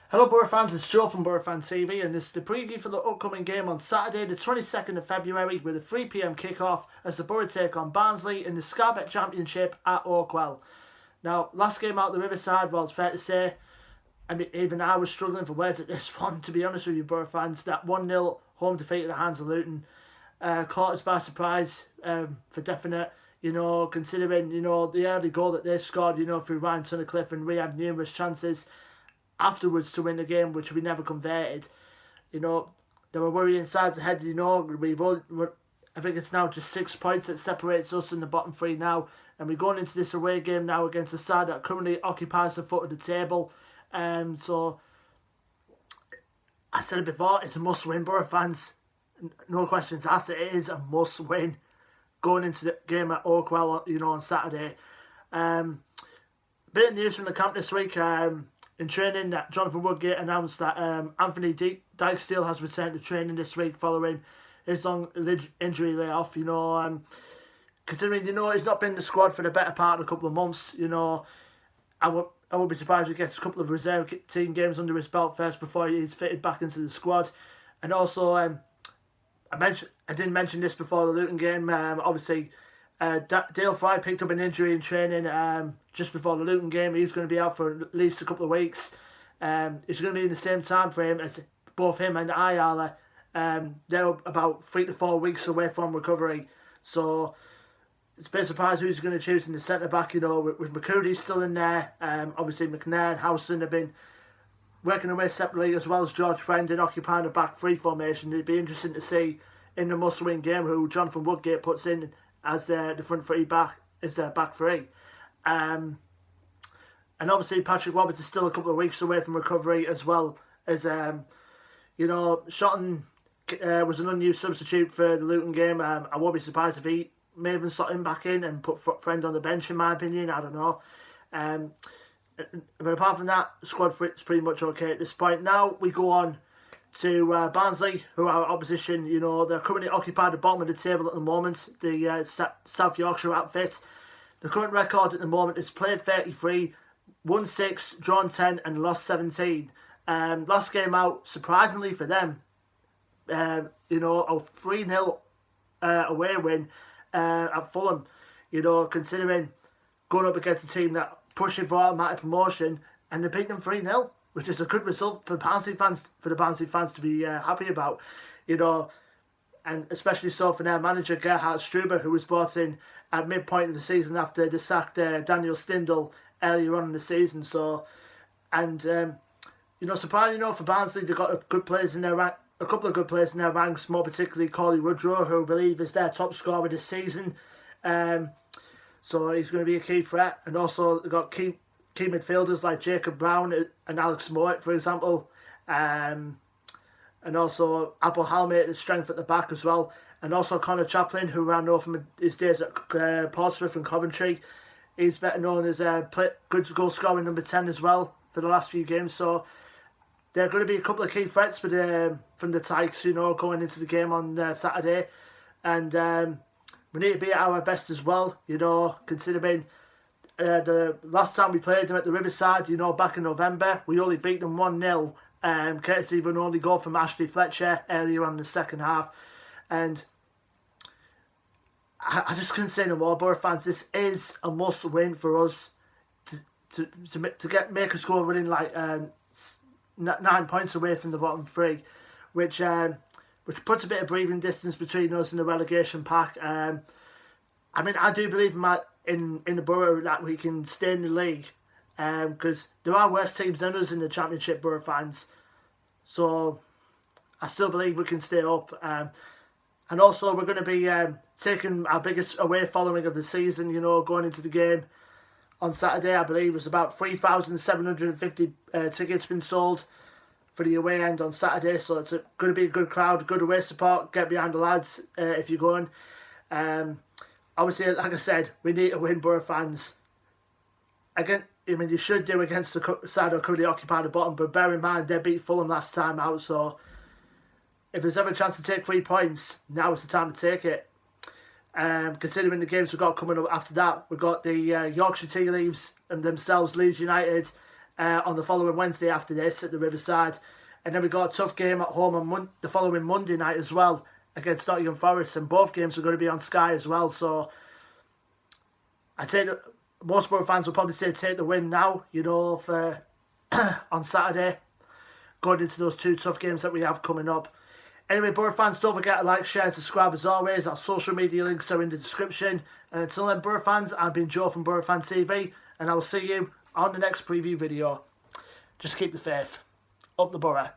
Hello Boro fans, it's Joe from Boro Fan TV and this is the preview for the upcoming game on Saturday the 22nd of February with a 3pm kickoff as the Boro take on Barnsley in the Scarbet Championship at Oakwell. Now, last game out the Riverside, well, it's fair to say, I mean, even I was struggling for words at this one, to be honest with you Boro fans. That 1-0 home defeat at the hands of Luton caught us by surprise for definite, considering, the early goal that they scored, through Ryan Tunnicliffe, and we had numerous chances afterwards to win the game, which we never converted. There were worrying sides ahead. I think it's now just 6 points that separates us in the bottom three now, and we're going into this away game now against a side that currently occupies the foot of the table. So I said it before, it's a must-win, Boro fans. No questions asked. It is a must-win going into the game at Oakwell, on Saturday. Bit of news from the camp this week. In training, that Jonathan Woodgate announced that Anthony Dijksteel has returned to training this week following his long injury layoff. Considering he's not been in the squad for the better part of a couple of months. I would be surprised if he gets a couple of reserve team games under his belt first before he's fitted back into the squad. And also, I didn't mention this before the Luton game. Obviously, Dale Fry picked up an injury in training just before the Luton game. He's going to be out for at least a couple of weeks. It's going to be in the same time frame as both him and Ayala. They're about 3 to 4 weeks away from recovery. So it's a bit surprised who's going to choose in the centre back. With McCurdy still in there. Obviously McNair and Howson have been working away separately, as well as George Brendan occupying the back three formation. It'd be interesting to see in the must-win game who Jonathan Woodgate puts in as the front three back, is their back three. And obviously Patrick Roberts is still a couple of weeks away from recovery, as well as, Shotton was an unused substitute for the Luton game. I won't be surprised if he may even slot him back in and put Friend on the bench, in my opinion. I don't know. But apart from that, the squad is pretty much okay at this point. Now we go on to Barnsley, who are opposition. They're currently occupied the bottom of the table at the moment, the South Yorkshire outfit. The current record at the moment is played 33, won 6, drawn 10 and lost 17. Last game out, surprisingly for them, a 3-0 away win at Fulham. Considering going up against a team that pushing for automatic promotion, and they beat them 3-0. Which is a good result for the Barnsley fans to be happy about, and especially so for their manager Gerhard Struber, who was brought in at midpoint of the season after they sacked Daniel Stindl earlier on in the season. So, and surprisingly for Barnsley, they've got a couple of good players in their ranks, more particularly Corley Woodrow, who I believe is their top scorer this season. So he's going to be a key threat, and also they've got key midfielders like Jacob Brown and Alex Mowatt, for example, and also Abel Halmate, his strength at the back as well, and also Connor Chaplin, who ran over from his days at Portsmouth and Coventry. He's better known as good goal scoring number 10 as well for the last few games. So there are going to be a couple of key threats from the Tykes, going into the game on Saturday, and we need to be at our best as well, considering the last time we played them at the Riverside, back in November, we only beat them 1-0, courtesy of an only goal from Ashley Fletcher earlier on in the second half. And I just couldn't say no more, Boro fans. This is a must-win for us to make us go within 9 points away from the bottom three, which puts a bit of breathing distance between us and the relegation pack. I do believe in the Borough that we can stay in the league, because there are worse teams than us in the Championship, Borough fans. So I still believe we can stay up. And also we're going to be taking our biggest away following of the season, going into the game on Saturday. I believe there's about 3,750 tickets been sold for the away end on Saturday. So it's going to be a good crowd, good away support. Get behind the lads if you're going. Obviously, like I said, we need to win, Borough fans. You should do against the side who currently occupy the bottom, but bear in mind they beat Fulham last time out, so if there's ever a chance to take 3 points, now is the time to take it. Considering the games we've got coming up after that, we've got the Yorkshire Tea Leaves and themselves, Leeds United, on the following Wednesday after this at the Riverside. And then we got a tough game at home on the following Monday night as well against Nottingham Forest. And both games are going to be on Sky as well. So I take most Boro fans will probably say take the win now, you know, for on Saturday, going into those two tough games that we have coming up. Anyway, Boro fans, don't forget to like, share and subscribe as always. Our social media links are in the description. And until then, Boro fans, I've been Joe from Boro Fan TV, and I will see you on the next preview video. Just keep the faith. Up the Boro.